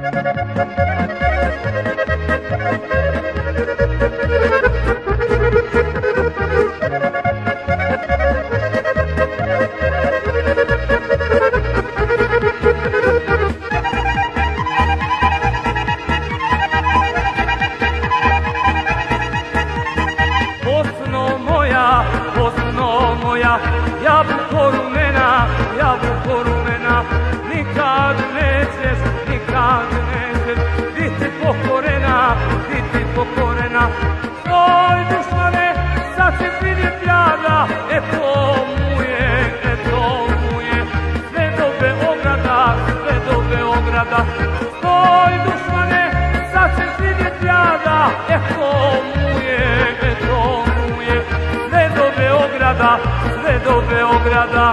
Bosno moja, jabuko rumena, nikad nećeš biti pokorena. Tvoj dušmane, sad ćeš vidjet jada, to mu je, sve do Beograda. Tvoj dušmane, sad ćeš vidjet jada, to mu je, sve do Beograda.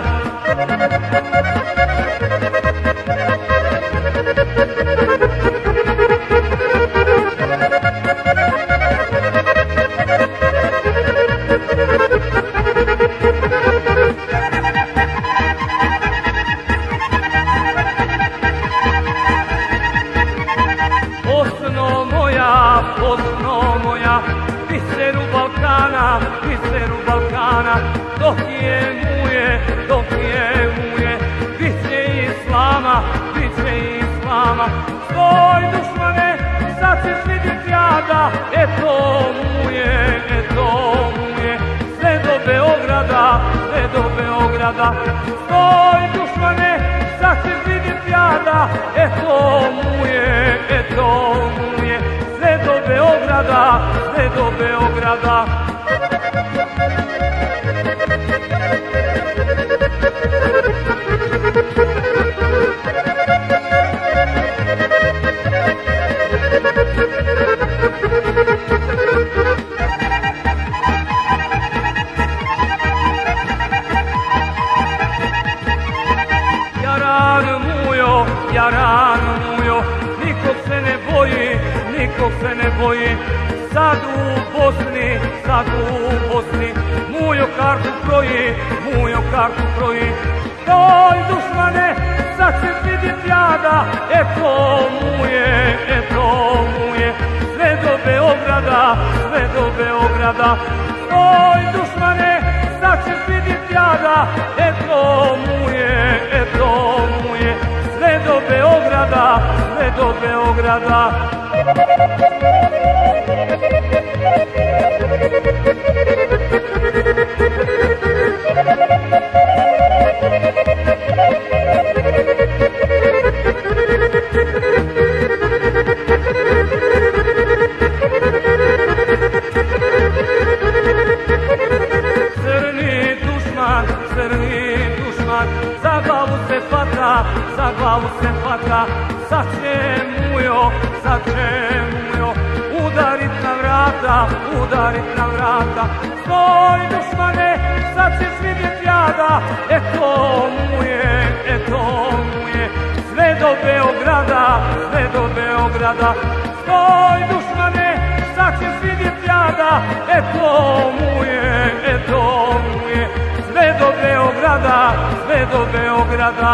Bosno moja, biseru Balkana, dok je muje, bit će Islama. Tvoj dušmane, sad ćeš vidjet jada, to mu je, sve do Beograda. Tvoj dušmane, sad ćeš vidjet jada, to mu je, sve do Beograda. Jaran mujo, nikog se ne boji, sad u Bosni, mujo kartu kroji. Tvoj dušmane, sad ćeš vidjet jada, to mu je, sve do Beograda. Tvoj dušmane, sad ćeš vidjet jada, to mu je, sve do Beograda. Crni dušman, za glavu se fata, sad će mujo, udarit na vrata. Tvoj dušmane, sad ćeš vidjet jada, to mu je, sve do Beograda. Tvoj dušmane, sad ćeš vidjet jada, to mu je, sve do Beograda.